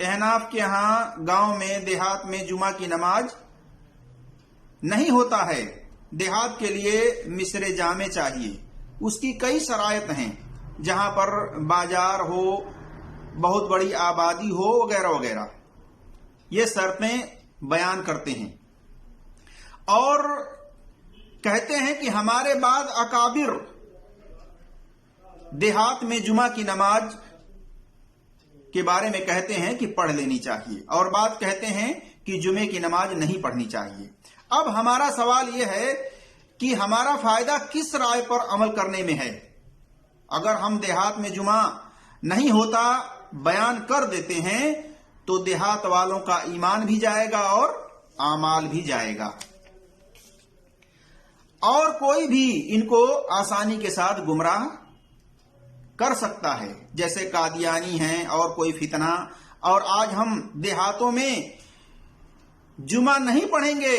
احناف کے ہاں گاؤں میں دیہات میں جمعہ کی نماز نہیں ہوتا ہے. دیہات کے لیے مصر جامع چاہیے. اس کی کئی شرائط ہیں، جہاں پر بازار ہو، بہت بڑی آبادی ہو، وغیرہ وغیرہ. یہ شرطیں بیان کرتے ہیں اور کہتے ہیں کہ ہمارے بعد اکابر دیہات میں جمعہ کی نماز کے بارے میں کہتے ہیں کہ پڑھ لینی چاہیے، اور بات کہتے ہیں کہ جمعے کی نماز نہیں پڑھنی چاہیے. اب ہمارا سوال یہ ہے کہ ہمارا فائدہ کس رائے پر عمل کرنے میں ہے؟ اگر ہم دیہات میں جمعہ نہیں ہوتا بیان کر دیتے ہیں تو دیہات والوں کا ایمان بھی جائے گا اور اعمال بھی جائے گا، اور کوئی بھی ان کو آسانی کے ساتھ گمراہ کر سکتا ہے، جیسے قادیانی ہیں اور کوئی فتنہ. اور آج ہم دیہاتوں میں جمعہ نہیں پڑھیں گے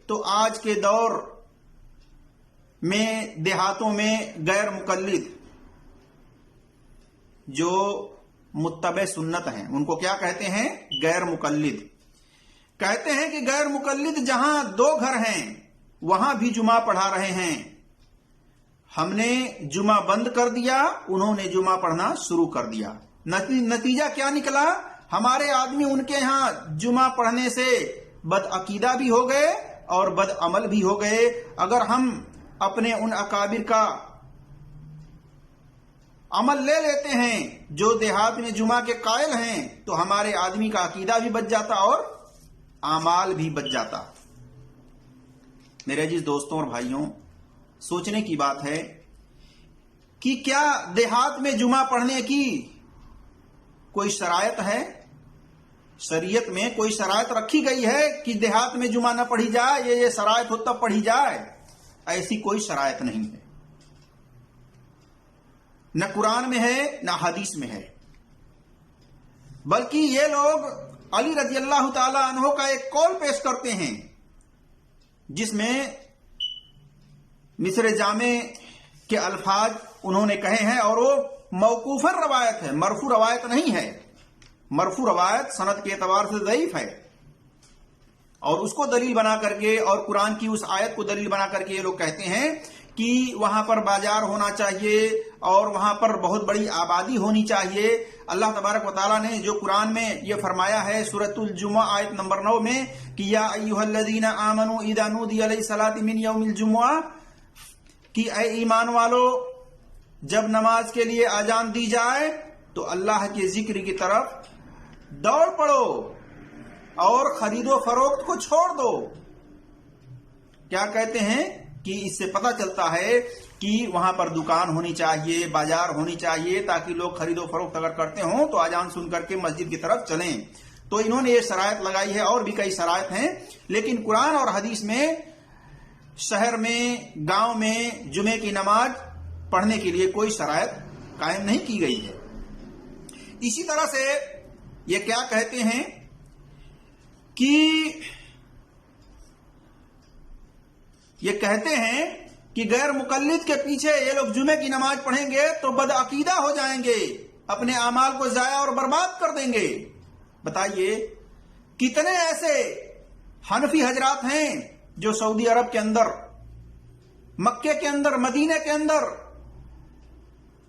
تو آج کے دور میں دیہاتوں میں غیر مقلد جو متبع سنت ہیں ان کو کیا کہتے ہیں؟ غیر مقلد. کہتے ہیں کہ غیر مقلد جہاں 2 گھر ہیں وہاں بھی جمعہ پڑھا رہے ہیں. ہم نے جمعہ بند کر دیا، انہوں نے جمعہ پڑھنا شروع کر دیا. نتیجہ کیا نکلا؟ ہمارے آدمی ان کے ہاں جمعہ پڑھنے سے بدعقیدہ بھی ہو گئے اور بد عمل بھی ہو گئے. اگر ہم اپنے ان اکابر کا عمل لے لیتے ہیں جو دیہات میں جمعہ کے قائل ہیں تو ہمارے آدمی کا عقیدہ بھی بچ جاتا اور اعمال بھی بچ جاتا. میرے عزیز دوستوں اور بھائیوں، سوچنے کی بات ہے کہ کیا دیہات میں جمعہ پڑھنے کی کوئی شرائط ہے؟ شریعت میں کوئی شرائط رکھی گئی ہے کہ دیہات میں جمعہ نہ پڑھی جائے، یہ شرائط ہو تب پڑھی جائے؟ ایسی کوئی شرائط نہیں ہے، نہ قرآن میں ہے نہ حدیث میں ہے. بلکہ یہ لوگ علی رضی اللہ تعالی عنہ کا ایک قول پیش کرتے ہیں جس میں مصر جامع کے الفاظ انہوں نے کہے ہیں، اور وہ موقوفاً روایت ہے، مرفوع روایت نہیں ہے. مرفوع روایت سند کے اعتبار سے ضعیف ہے، اور اس کو دلیل بنا کر کے اور قرآن کی اس آیت کو دلیل بنا کر کے یہ لوگ کہتے ہیں کہ وہاں پر بازار ہونا چاہیے اور وہاں پر بہت بڑی آبادی ہونی چاہیے. اللہ تبارک و تعالیٰ نے جو قرآن میں یہ فرمایا ہے سورۃ الجمعہ آیت نمبر 9 میں کہ یا ایھا الذین آمنوا اذا نودی للصلاۃ من یوم الجمعہ، کہ اے ایمان والو جب نماز کے لیے اذان دی جائے تو اللہ کے ذکر کی طرف دوڑ پڑو اور خرید و فروخت کو چھوڑ دو. کیا کہتے ہیں کہ اس سے پتہ چلتا ہے کہ وہاں پر دکان ہونی چاہیے، بازار ہونی چاہیے، تاکہ لوگ خرید و فروخت اگر کرتے ہوں تو اذان سن کر کے مسجد کی طرف چلیں. تو انہوں نے یہ شرائط لگائی ہے، اور بھی کئی شرائط ہیں، لیکن قرآن اور حدیث میں شہر میں گاؤں میں جمعے کی نماز پڑھنے کے لیے کوئی شرائط قائم نہیں کی گئی ہے. اسی طرح سے یہ کیا کہتے ہیں کہ یہ کہتے ہیں کہ غیر مقلد کے پیچھے یہ لوگ جمعے کی نماز پڑھیں گے تو بدعقیدہ ہو جائیں گے، اپنے اعمال کو ضائع اور برباد کر دیں گے. بتائیے کتنے ایسے حنفی حضرات ہیں جو سعودی عرب کے اندر، مکے کے اندر، مدینے کے اندر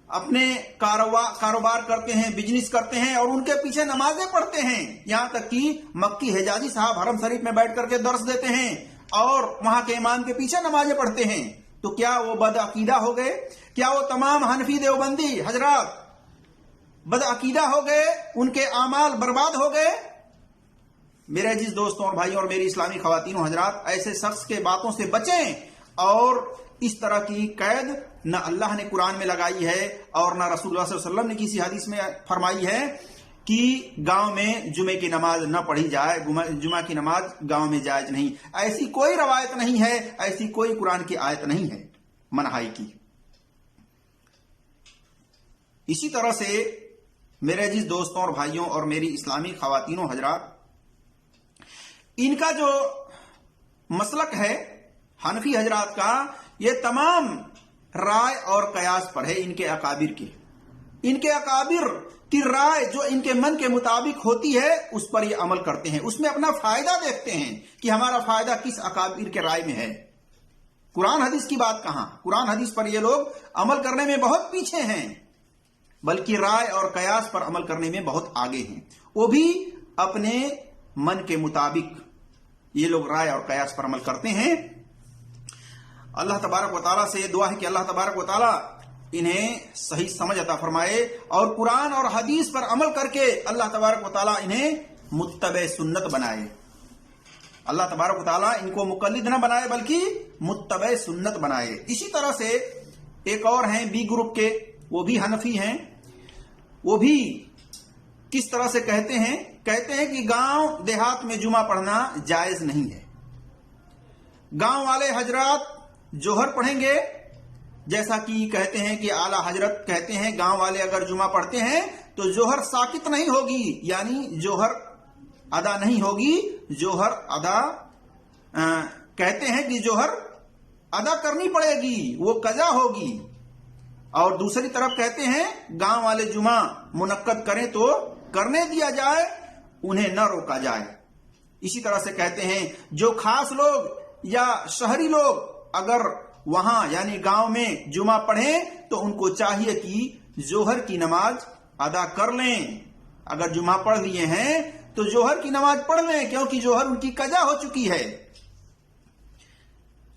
اپنے کاروبار کرتے ہیں، بزنس کرتے ہیں، اور ان کے پیچھے نمازیں پڑھتے ہیں. یہاں تک کہ مکی حجازی صاحب حرم شریف میں بیٹھ کر کے درس دیتے ہیں اور وہاں کے امام کے پیچھے نمازیں پڑھتے ہیں. تو کیا وہ بدعقیدہ ہو گئے؟ کیا وہ تمام حنفی دیوبندی حضرات بدعقیدہ ہو گئے؟ ان کے اعمال برباد ہو گئے؟ میرے عزیز دوستوں اور بھائیوں اور میری اسلامی خواتین و حضرات، ایسے شخص کے باتوں سے بچیں، اور اس طرح کی قید نہ اللہ نے قرآن میں لگائی ہے اور نہ رسول اللہ صلی اللہ علیہ وسلم نے کسی حدیث میں فرمائی ہے کہ گاؤں میں جمعے کی نماز نہ پڑھی جائے، جمعہ کی نماز گاؤں میں جائز نہیں. ایسی کوئی روایت نہیں ہے، ایسی کوئی قرآن کی آیت نہیں ہے منہائی کی. اسی طرح سے میرے عزیز دوستوں اور بھائیوں اور میری اسلامی خواتین و حضرات، ان کا جو مسلک ہے حنفی حضرات کا، یہ تمام رائے اور قیاس پر ہے ان کے اکابر کے. ان کے اکابر کی رائے جو ان کے من کے مطابق ہوتی ہے اس پر یہ عمل کرتے ہیں، اس میں اپنا فائدہ دیکھتے ہیں کہ ہمارا فائدہ کس اکابر کے رائے میں ہے۔ قرآن حدیث کی بات کہاں، قرآن حدیث پر یہ لوگ عمل کرنے میں بہت پیچھے ہیں، بلکہ رائے اور قیاس پر عمل کرنے میں بہت آگے ہیں، وہ بھی اپنے من کے مطابق یہ لوگ رائے اور قیاس پر عمل کرتے ہیں۔ اللہ تبارک و تعالیٰ سے دعا ہے کہ اللہ تبارک و تعالیٰ انہیں صحیح سمجھ عطا فرمائے اور قرآن اور حدیث پر عمل کر کے اللہ تبارک و تعالیٰ انہیں متبع سنت بنائے۔ اللہ تبارک و تعالیٰ ان کو مقلد نہ بنائے بلکہ متبع سنت بنائے۔ اسی طرح سے ایک اور ہیں بی گروپ کے، وہ بھی حنفی ہیں، وہ بھی کس طرح سے کہتے ہیں کہ گاؤں دیہات میں جمعہ پڑھنا جائز نہیں ہے۔ گاؤں والے حضرات جوہر پڑھیں گے، جیسا کہ کہتے ہیں کہ اعلی حضرت کہتے ہیں گاؤں والے اگر جمعہ پڑھتے ہیں تو جوہر ساقط نہیں ہوگی، یعنی جوہر ادا نہیں ہوگی، جوہر ادا کہتے ہیں کہ جوہر ادا کرنی پڑے گی، وہ قضا ہوگی۔ اور دوسری طرف کہتے ہیں گاؤں والے جمعہ منعقد کریں تو کرنے دیا جائے، انہیں نہ روکا جائے۔ اسی طرح سے کہتے ہیں جو خاص لوگ یا شہری لوگ اگر وہاں یعنی گاؤں میں جمعہ پڑھیں تو ان کو چاہیے کہ ظہر کی نماز ادا کر لیں۔ اگر جمعہ پڑھ لیے ہیں تو ظہر کی نماز پڑھ لیں، کیونکہ ظہر ان کی قضا ہو چکی ہے،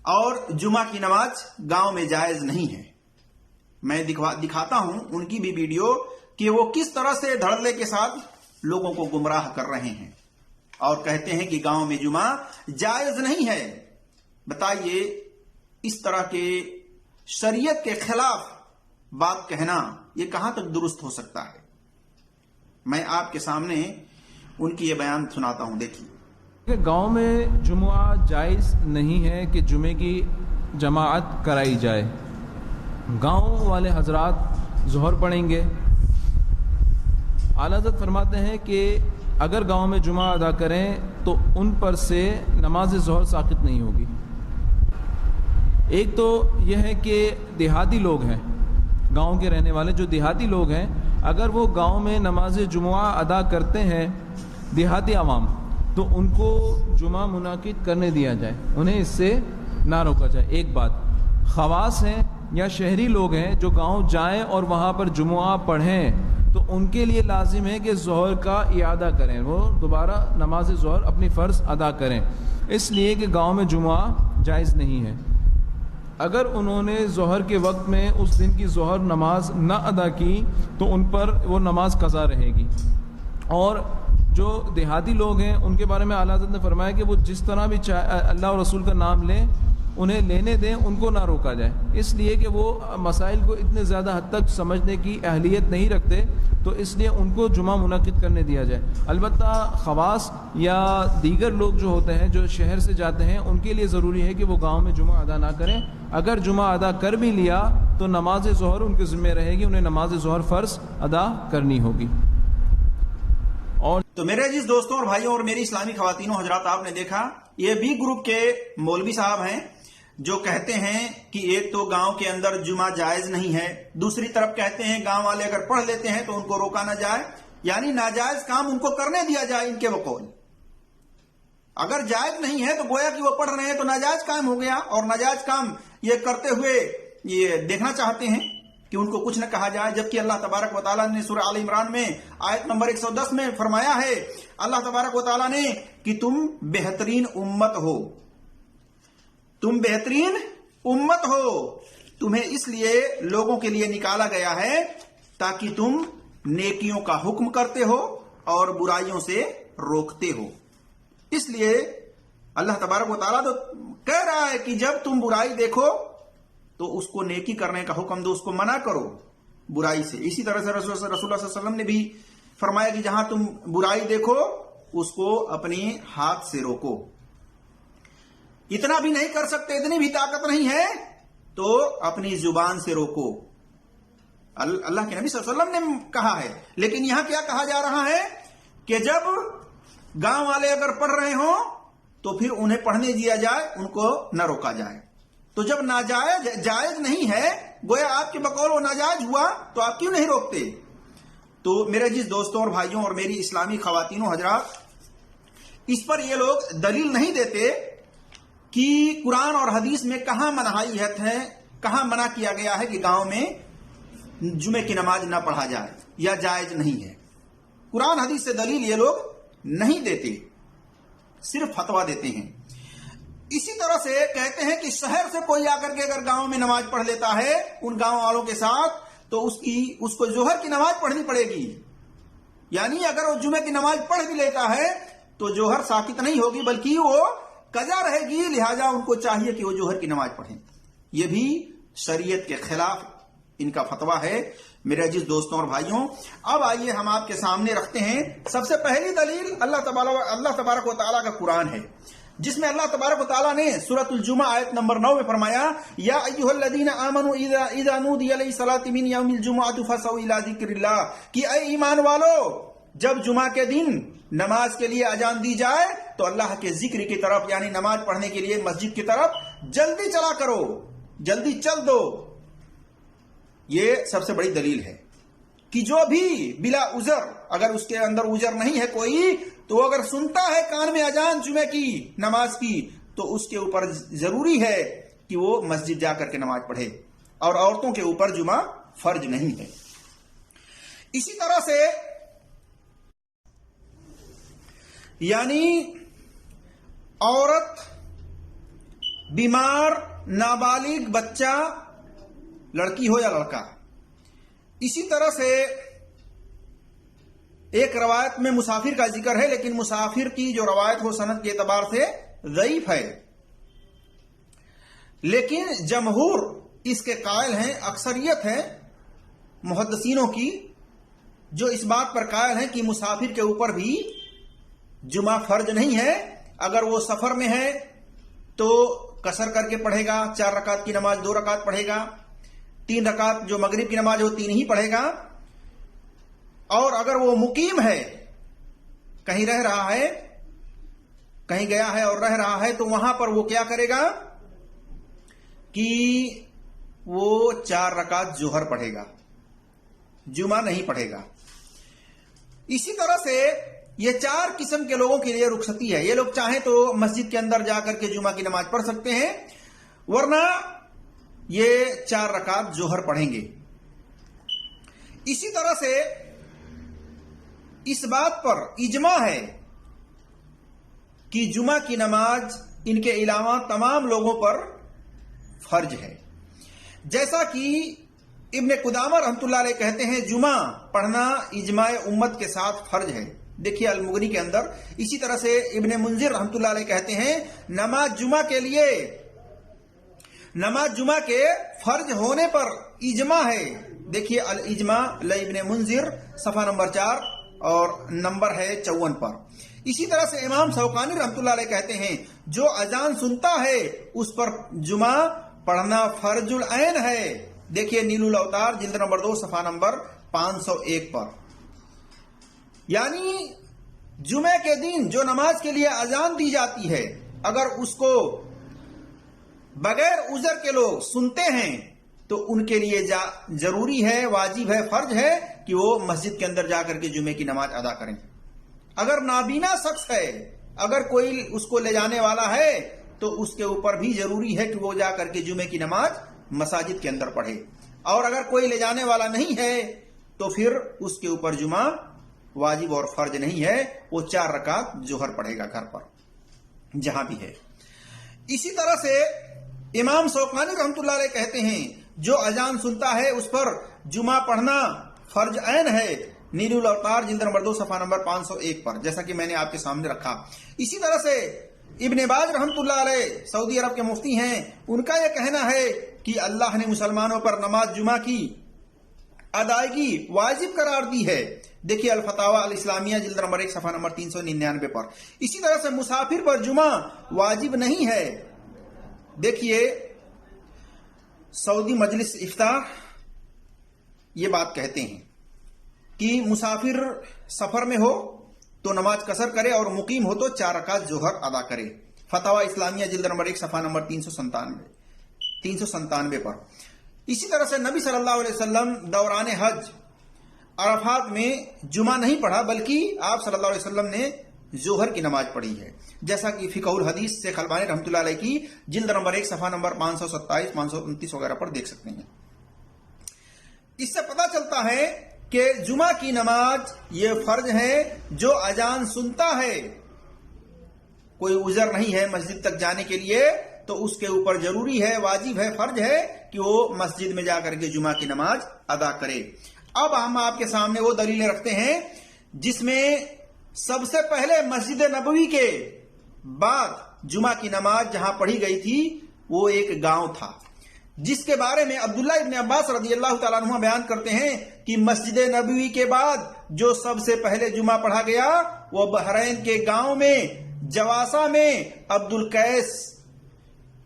اور جمعہ کی نماز گاؤں میں جائز نہیں ہے۔ میں دکھاتا ہوں ان کی بھی ویڈیو کہ وہ کس طرح سے دھڑلے کے ساتھ لوگوں کو گمراہ کر رہے ہیں اور کہتے ہیں کہ گاؤں میں جمعہ جائز نہیں ہے۔ بتائیے اس طرح کے شریعت کے خلاف بات کہنا یہ کہاں تک درست ہو سکتا ہے؟ میں آپ کے سامنے ان کی یہ بیان سناتا ہوں، دیکھیے۔ گاؤں میں جمعہ جائز نہیں ہے کہ جمعے کی جماعت کرائی جائے۔ گاؤں والے حضرات ظہر پڑھیں گے۔ اعلیٰ حضرت فرماتے ہیں کہ اگر گاؤں میں جمعہ ادا کریں تو ان پر سے نماز ظہر ساقط نہیں ہوگی۔ ایک تو یہ ہے کہ دیہاتی لوگ ہیں، گاؤں کے رہنے والے جو دیہاتی لوگ ہیں، اگر وہ گاؤں میں نماز جمعہ ادا کرتے ہیں دیہاتی عوام، تو ان کو جمعہ منعقد کرنے دیا جائے، انہیں اس سے نہ روکا جائے۔ ایک بات، خواص ہیں یا شہری لوگ ہیں جو گاؤں جائیں اور وہاں پر جمعہ پڑھیں تو ان کے لیے لازم ہے کہ ظہر کا اعادہ کریں، وہ دوبارہ نماز ظہر اپنی فرض ادا کریں، اس لیے کہ گاؤں میں جمعہ جائز نہیں ہے۔ اگر انہوں نے ظہر کے وقت میں اس دن کی ظہر نماز نہ ادا کی تو ان پر وہ نماز قضا رہے گی۔ اور جو دیہاتی لوگ ہیں ان کے بارے میں اعلیٰ حضرت نے فرمایا کہ وہ جس طرح بھی اللہ اور رسول کا نام لیں، انہیں لینے دیں، ان کو نہ روکا جائے، اس لیے کہ وہ مسائل کو اتنے زیادہ حد تک سمجھنے کی اہلیت نہیں رکھتے، تو اس لیے ان کو جمعہ منعقد کرنے دیا جائے۔ البتہ خواص یا دیگر لوگ جو ہوتے ہیں جو شہر سے جاتے ہیں ان کے لیے ضروری ہے کہ وہ گاؤں میں جمعہ ادا نہ کریں۔ اگر جمعہ ادا کر بھی لیا تو نماز ظہر ان کے ذمہ رہے گی، انہیں نماز ظہر فرض ادا کرنی ہوگی۔ اور تو میرے عزیز دوستوں اور بھائیوں اور میری اسلامی خواتینوں حضرات، آپ نے دیکھا یہ بی گروپ کے مولوی صاحب ہیں جو کہتے ہیں کہ ایک تو گاؤں کے اندر جمعہ جائز نہیں ہے، دوسری طرف کہتے ہیں گاؤں والے اگر پڑھ لیتے ہیں تو ان کو روکا نہ جائے، یعنی ناجائز کام ان کو کرنے دیا جائے۔ ان کے بقول اگر جائز نہیں ہے تو گویا کہ وہ پڑھ رہے ہیں تو ناجائز کام ہو گیا، اور ناجائز کام یہ کرتے ہوئے یہ دیکھنا چاہتے ہیں کہ ان کو کچھ نہ کہا جائے، جبکہ اللہ تبارک و تعالیٰ نے سورہ آل عمران میں آیت نمبر 110 میں فرمایا ہے، اللہ تبارک و تعالیٰ نے کہ تم بہترین امت ہو، تم بہترین امت ہو، تمہیں اس لیے لوگوں کے لیے نکالا گیا ہے تاکہ تم نیکیوں کا حکم کرتے ہو اور برائیوں سے روکتے ہو۔ اس لیے اللہ تبارک و تعالیٰ تو کہہ رہا ہے کہ جب تم برائی دیکھو تو اس کو نیکی کرنے کا حکم دو، اس کو منع کرو برائی سے۔ اسی طرح سے رسول اللہ صلی اللہ علیہ وسلم نے بھی فرمایا کہ جہاں تم برائی دیکھو اس کو اپنے ہاتھ سے روکو۔ اتنا بھی نہیں کر سکتے، اتنی بھی طاقت نہیں ہے تو اپنی زبان سے روکو، اللہ کے نبی صلی اللہ علیہ وسلم نے کہا ہے۔ لیکن یہاں کیا کہا جا رہا ہے کہ جب گاؤں والے اگر پڑھ رہے ہوں تو پھر انہیں پڑھنے دیا جائے، ان کو نہ روکا جائے۔ تو جب ناجائز جائز نہیں ہے، گویا آپ کے بقول وہ ناجائز ہوا تو آپ کیوں نہیں روکتے؟ تو میرے جس دوستوں اور بھائیوں اور میری اسلامی خواتین و حضرات، اس پر یہ لوگ دلیل نہیں دیتے کہ قرآن اور حدیث میں کہاں منہیت ہے، کہاں منع کیا گیا ہے کہ گاؤں میں جمعے کی نماز نہ پڑھا جائے یا جائز نہیں ہے۔ قرآن حدیث سے دلیل یہ لوگ نہیں دیتے، صرف فتویٰ دیتے ہیں۔ اسی طرح سے کہتے ہیں کہ شہر سے کوئی آ کر کے اگر گاؤں میں نماز پڑھ لیتا ہے ان گاؤں والوں کے ساتھ، تو اس کو ظہر کی نماز پڑھنی پڑے گی، یعنی اگر وہ جمعے کی نماز پڑھ بھی لیتا ہے تو ظہر ساقط نہیں ہوگی بلکہ وہ قضا رہے گی، لہذا ان کو چاہیے کہ وہ ظہر کی نماز پڑھیں۔ یہ بھی شریعت کے خلاف ان کا فتویٰ ہے میرے عزیز دوستوں اور بھائیوں۔ اب آئیے ہم آپ کے سامنے رکھتے ہیں سب سے پہلی دلیل اللہ تبارک و تعالیٰ کا قرآن ہے، جس میں اللہ تبارک و تعالیٰ نے سورۃ الجمعہ آیت نمبر 9 میں فرمایا، یا ایھا الذین آمنوا اذا نودی للصلاۃ من یوم الجمعۃ فاسعوا الی ذکر اللہ، کہ اے ایمان والو، جب جمعہ کے دن نماز کے لیے اذان دی جائے تو اللہ کے ذکر کی طرف، یعنی نماز پڑھنے کے لیے مسجد کی طرف جلدی چلا کرو، جلدی چل دو۔ یہ سب سے بڑی دلیل ہے کہ جو بھی بلا عذر، اگر اس کے اندر عذر نہیں ہے کوئی، تو اگر سنتا ہے کان میں اذان جمعے کی نماز کی، تو اس کے اوپر ضروری ہے کہ وہ مسجد جا کر کے نماز پڑھے، اور عورتوں کے اوپر جمعہ فرض نہیں ہے۔ اسی طرح سے یعنی عورت، بیمار، نابالغ بچہ، لڑکی ہو یا لڑکا، اسی طرح سے ایک روایت میں مسافر کا ذکر ہے، لیکن مسافر کی جو روایت ہو سند کے اعتبار سے ضعیف ہے، لیکن جمہور اس کے قائل ہیں، اکثریت ہے محدثینوں کی جو اس بات پر قائل ہیں کہ مسافر کے اوپر بھی جمعہ فرض نہیں ہے۔ اگر وہ سفر میں ہے تو قصر کر کے پڑھے گا، 4 رکعت کی نماز 2 رکعت پڑھے گا، 3 رکعت جو مغرب کی نماز ہو 3 ہی پڑھے گا، اور اگر وہ مقیم ہے، کہیں رہ رہا ہے، کہیں گیا ہے اور رہ رہا ہے، تو وہاں پر وہ کیا کرے گا کہ وہ 4 رکعت ظہر پڑھے گا، جمعہ نہیں پڑھے گا۔ اسی طرح سے یہ 4 قسم کے لوگوں کے لیے رخصتی ہے۔ یہ لوگ چاہیں تو مسجد کے اندر جا کر کے جمعہ کی نماز پڑھ سکتے ہیں، ورنہ یہ 4 رکعت ظہر پڑھیں گے۔ اسی طرح سے اس بات پر اجماع ہے کہ جمعہ کی نماز ان کے علاوہ تمام لوگوں پر فرض ہے، جیسا کہ ابن قدامہ رحمۃ اللہ علیہ کہتے ہیں جمعہ پڑھنا اجماع امت کے ساتھ فرض ہے، دیکھیے المغنی کے اندر۔ اسی طرح سے ابن منذر رحمۃ اللہ علیہ کہتے ہیں نماز جمعہ کے فرض ہونے پر اجماع ہے، دیکھیے الاجماع لابن منذر صفحہ نمبر 4 اور نمبر ہے 54 پر۔ اسی طرح سے امام شوکانی رحمۃ اللہ علیہ کہتے ہیں جو اذان سنتا ہے اس پر جمعہ پڑھنا فرض العین ہے، دیکھیے نیل الاوتار جلد نمبر 2 صفحہ نمبر 501 پر۔ یعنی جمعے کے دن جو نماز کے لیے اذان دی جاتی ہے، اگر اس کو بغیر عذر کے لوگ سنتے ہیں تو ان کے لیے ضروری ہے، واجب ہے، فرض ہے کہ وہ مسجد کے اندر جا کر کے جمعے کی نماز ادا کریں۔ اگر نابینا شخص ہے، اگر کوئی اس کو لے جانے والا ہے، تو اس کے اوپر بھی ضروری ہے کہ وہ جا کر کے جمعے کی نماز مساجد کے اندر پڑھے، اور اگر کوئی لے جانے والا نہیں ہے تو پھر اس کے اوپر جمعہ واجب اور فرض نہیں ہے، وہ 4 رکعت ظہر پڑھے گا گھر پر جہاں بھی ہے۔ اسی طرح سے امام شوکانی رحمۃ اللہ علیہ کہتے ہیں جو اذان سنتا ہے اس پر جمعہ پڑھنا فرض عین ہے، نیل الاوتار جلد نمبر 2 صفحہ نمبر 501 پر، جیسا کہ میں نے آپ کے سامنے رکھا۔ اسی طرح سے ابن باز رحمۃ اللہ علیہ سعودی عرب کے مفتی ہیں، ان کا یہ کہنا ہے کہ اللہ نے مسلمانوں پر نماز جمعہ کی ادائیگی واجب قرار دی ہے، دیکھیے الفتاوی الاسلامیہ جلد نمبر 1 صفحہ نمبر 399 پر۔ اسی طرح سے مسافر پر جمعہ واجب نہیں ہے، دیکھیے سعودی مجلس افتاء یہ بات کہتے ہیں کہ مسافر سفر میں ہو تو نماز قصر کرے، اور مقیم ہو تو 4 رکعت ظہر ادا کرے، فتاوی اسلامیہ جلد نمبر 1 صفحہ نمبر 397 پر۔ اسی طرح سے نبی صلی اللہ علیہ وسلم دوران حج عرفات میں جمعہ نہیں پڑھا بلکہ آپ صلی اللہ علیہ وسلم نے ظہر کی نماز پڑھی ہے، جیسا کہ فقہ الحدیث شیخ البانی رحمۃ اللہ علیہ کی جلد نمبر 1 صفحہ نمبر 527 529 وغیرہ پر دیکھ سکتے ہیں۔ اس سے پتہ چلتا ہے کہ جمعہ کی نماز یہ فرض ہے، جو اذان سنتا ہے، کوئی عذر نہیں ہے مسجد تک جانے کے لیے، تو اس کے اوپر ضروری ہے، واجب ہے، فرض ہے کہ وہ مسجد میں جا کر کے جمعہ کی نماز ادا کرے۔ اب ہم آپ کے سامنے وہ دلیلیں رکھتے ہیں جس میں سب سے پہلے مسجد نبوی کے بعد جمعہ کی نماز جہاں پڑھی گئی تھی وہ ایک گاؤں تھا، جس کے بارے میں عبداللہ ابن عباس رضی اللہ تعالیٰ عنہ بیان کرتے ہیں کہ مسجد نبوی کے بعد جو سب سے پہلے جمعہ پڑھا گیا وہ بحرین کے گاؤں میں جواسا میں عبد القیس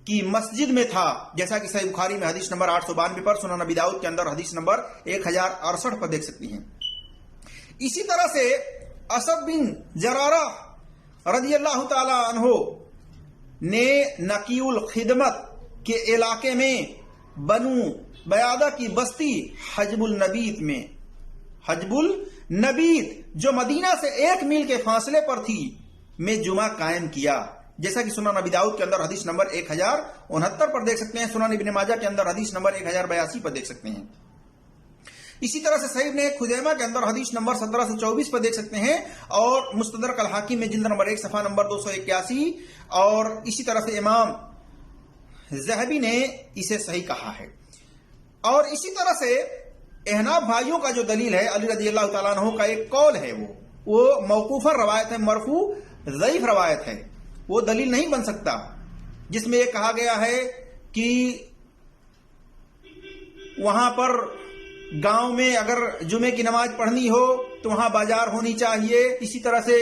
کی مسجد میں تھا، جیسا کہ صحیح بخاری میں حدیث نمبر 892 پر، سنن نبی داؤد کے اندر حدیث نمبر 1068 پر دیکھ سکتی ہیں۔ اسی طرح سے اسد بن جرارہ رضی اللہ تعالی عنہ نے نقی الخدمت کے علاقے میں بنو بیادہ کی بستی حجب النبیت جو مدینہ سے 1 میل کے فاصلے پر تھی میں جمعہ قائم کیا، جیسا کہ سنن نبی داؤد کے اندر حدیث نمبر 1069 پر دیکھ سکتے ہیں، سنن ابن ماجہ کے اندر حدیث نمبر 1082 پر دیکھ سکتے ہیں۔ اسی طرح سے صحیح ابن خزیمہ کے اندر حدیث نمبر 1724 پر دیکھ سکتے ہیں، اور مستدرک الحاکم میں جلد نمبر 1 صفحہ نمبر 281، اور اسی طرح سے امام ذہبی نے اسے صحیح کہا ہے۔ اور اسی طرح سے احناف بھائیوں کا جو دلیل ہے علی رضی اللہ تعالیٰ عنہ کا ایک قول ہے، وہ موقوفہ روایت ہے، مرفوع ضعیف روایت ہے، وہ دلیل نہیں بن سکتا، جس میں یہ کہا گیا ہے کہ وہاں پر گاؤں میں اگر جمعے کی نماز پڑھنی ہو تو وہاں بازار ہونی چاہیے، اسی طرح سے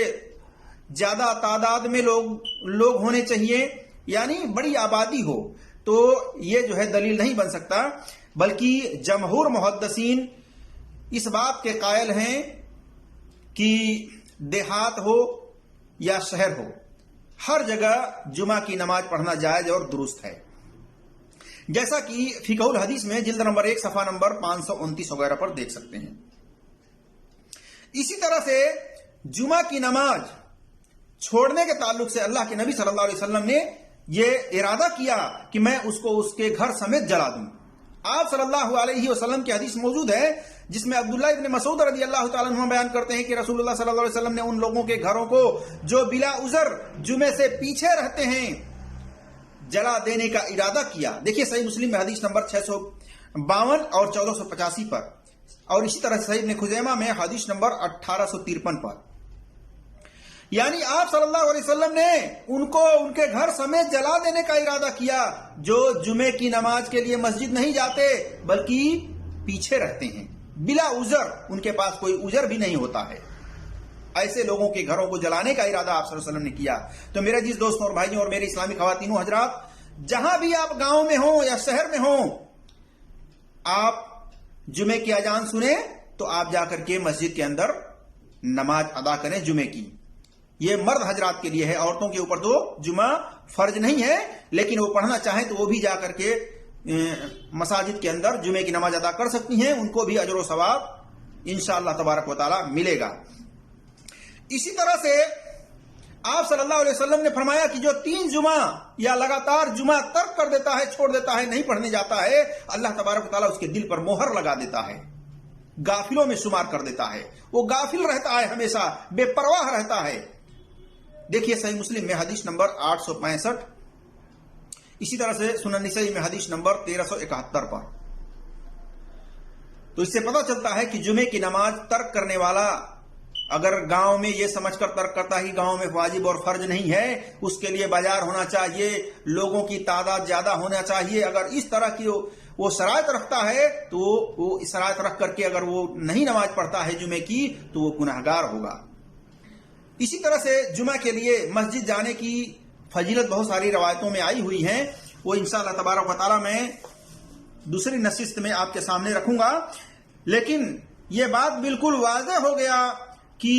زیادہ تعداد میں لوگ ہونے چاہیے، یعنی بڑی آبادی ہو، تو یہ جو ہے دلیل نہیں بن سکتا، بلکہ جمہور محدثین اس بات کے قائل ہیں کہ دیہات ہو یا شہر ہو، ہر جگہ جمعہ کی نماز پڑھنا جائز اور درست ہے، جیسا کہ فقہ الحدیث میں جلد نمبر 1 صفحہ نمبر 529 وغیرہ پر دیکھ سکتے ہیں۔ اسی طرح سے جمعہ کی نماز چھوڑنے کے تعلق سے اللہ کے نبی صلی اللہ علیہ وسلم نے یہ ارادہ کیا کہ میں اس کو اس کے گھر سمیت جلا دوں۔ آپ صلی اللہ علیہ وسلم کی حدیث موجود ہے جس میں عبداللہ ابن مسعود رضی اللہ تعالیٰ عنہ بیان کرتے ہیں کہ رسول اللہ صلی اللہ علیہ وسلم نے ان لوگوں کے گھروں کو جو بلا عذر جمعے سے پیچھے رہتے ہیں جلا دینے کا ارادہ کیا۔ دیکھیے صحیح مسلم میں حدیث نمبر 652 اور 1485 پر، اور اسی طرح صحیح ابن خزیمہ میں حدیث نمبر 1853 پر، یعنی آپ صلی اللہ علیہ وسلم نے ان کو ان کے گھر سمیت جلا دینے کا ارادہ کیا جو جمعے کی نماز کے لیے مسجد نہیں جاتے بلکہ پیچھے رہتے ہیں بلا عذر، ان کے پاس کوئی عذر بھی نہیں ہوتا ہے، ایسے لوگوں کے گھروں کو جلانے کا ارادہ آپ صلی اللہ علیہ وسلم نے کیا۔ تو میرے عزیز دوستوں اور بھائیوں اور میری اسلامی خواتین و حضرات، جہاں بھی آپ گاؤں میں ہوں یا شہر میں ہوں، آپ جمعے کی اذان سنیں تو آپ جا کر کے مسجد کے اندر نماز ادا کریں جمعے کی۔ یہ مرد حضرات کے لیے ہے، عورتوں کے اوپر تو جمعہ فرض نہیں ہے، لیکن وہ پڑھنا چاہیں تو وہ بھی جا کر کے مساجد کے اندر جمعے کی نماز ادا کر سکتی ہیں، ان کو بھی اجر و ثواب انشاءاللہ تبارک و تعالی ملے گا۔ اسی طرح سے آپ صلی اللہ علیہ وسلم نے فرمایا کہ جو 3 جمعہ یا لگاتار جمعہ ترک کر دیتا ہے، چھوڑ دیتا ہے، نہیں پڑھنے جاتا ہے، اللہ تبارک و تعالی اس کے دل پر مہر لگا دیتا ہے، غافلوں میں شمار کر دیتا ہے، وہ غافل رہتا ہے، ہمیشہ بے پرواہ رہتا ہے۔ دیکھیے صحیح مسلم میں حدیث نمبر 865، اسی طرح سے سنن نسائی میں حدیث نمبر 1371 پر۔ تو اس سے پتہ چلتا ہے کہ جمعے کی نماز ترک کرنے والا اگر گاؤں میں یہ سمجھ کر ترک کرتا ہے کہ گاؤں میں واجب اور فرض نہیں ہے، اس کے لیے بازار ہونا چاہیے، لوگوں کی تعداد زیادہ ہونا چاہیے، اگر اس طرح کی وہ شرائط رکھتا ہے تو وہ شرائط رکھ کر کے اگر وہ نہیں نماز پڑھتا ہے جمعے کی تو وہ گناہگار ہوگا۔ اسی طرح سے جمعہ کے لیے مسجد جانے کی فضیلت بہت ساری روایتوں میں آئی ہوئی ہیں، وہ انشاءاللہ تبارک و تعالی میں دوسری نشست میں آپ کے سامنے رکھوں گا، لیکن یہ بات بالکل واضح ہو گیا کہ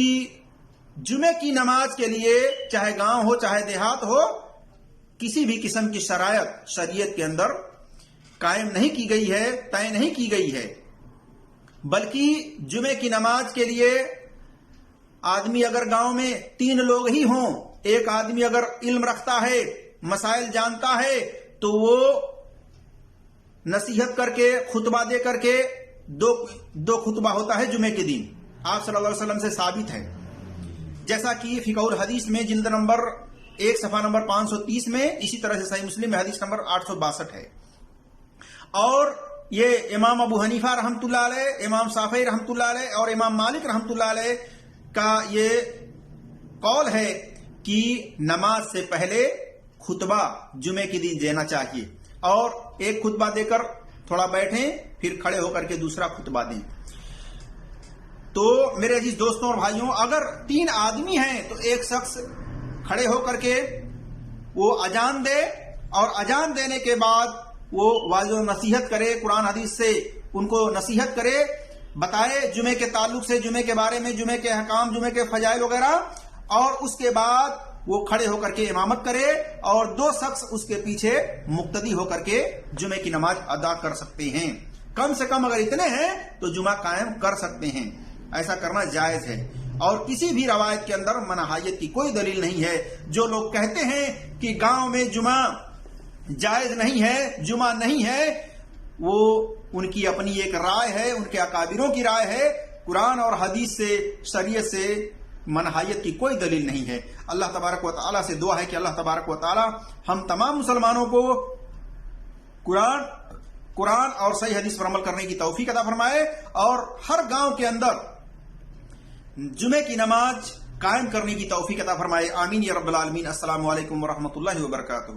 جمعے کی نماز کے لیے چاہے گاؤں ہو چاہے دیہات ہو، کسی بھی قسم کی شرائط شریعت کے اندر قائم نہیں کی گئی ہے، طے نہیں کی گئی ہے، بلکہ جمعے کی نماز کے لیے آدمی اگر گاؤں میں 3 لوگ ہی ہوں، ایک آدمی اگر علم رکھتا ہے، مسائل جانتا ہے، تو وہ نصیحت کر کے، خطبہ دے کر کے، دو خطبہ ہوتا ہے جمعے کے دن، آپ صلی اللہ علیہ وسلم سے ثابت ہے، جیسا کہ فقہ الحدیث میں جلد نمبر 1 صفحہ نمبر 530 میں، اسی طرح سے صحیح مسلم میں حدیث نمبر 862 ہے۔ اور یہ امام ابو حنیفہ رحمۃ اللہ علیہ، امام شافعی رحمۃ اللہ علیہ اور امام مالک رحمۃ اللہ علیہ کا یہ قول ہے کہ نماز سے پہلے خطبہ جمعے کے دن دینا چاہیے، اور ایک خطبہ دے کر تھوڑا بیٹھیں، پھر کھڑے ہو کر کے دوسرا خطبہ دیں۔ تو میرے عزیز دوستوں اور بھائیوں، اگر 3 آدمی ہیں تو ایک شخص کھڑے ہو کر کے وہ اذان دے، اور اذان دینے کے بعد وہ واضح و نصیحت کرے، قرآن حدیث سے ان کو نصیحت کرے، بتائے جمعے کے تعلق سے، جمعے کے بارے میں، جمعے کے احکام، جمعے کے فضائل وغیرہ، اور اس کے بعد وہ کھڑے ہو کر کے امامت کرے، اور 2 شخص اس کے پیچھے مقتدی ہو کر کے جمعے کی نماز ادا کر سکتے ہیں۔ کم سے کم اگر اتنے ہیں تو جمعہ قائم کر سکتے ہیں، ایسا کرنا جائز ہے، اور کسی بھی روایت کے اندر مناہیت کی کوئی دلیل نہیں ہے۔ جو لوگ کہتے ہیں کہ گاؤں میں جمعہ جائز نہیں ہے، جمعہ نہیں ہے، وہ ان کی اپنی ایک رائے ہے، ان کے اکابروں کی رائے ہے، قرآن اور حدیث سے، شریعت سے منہایت کی کوئی دلیل نہیں ہے۔ اللہ تبارک و تعالیٰ سے دعا ہے کہ اللہ تبارک و تعالیٰ ہم تمام مسلمانوں کو قرآن اور صحیح حدیث پر عمل کرنے کی توفیق عطا فرمائے، اور ہر گاؤں کے اندر جمعے کی نماز قائم کرنے کی توفیق عطا فرمائے۔ آمین یا رب العالمین۔ السلام علیکم ورحمۃ اللہ وبرکاتہ۔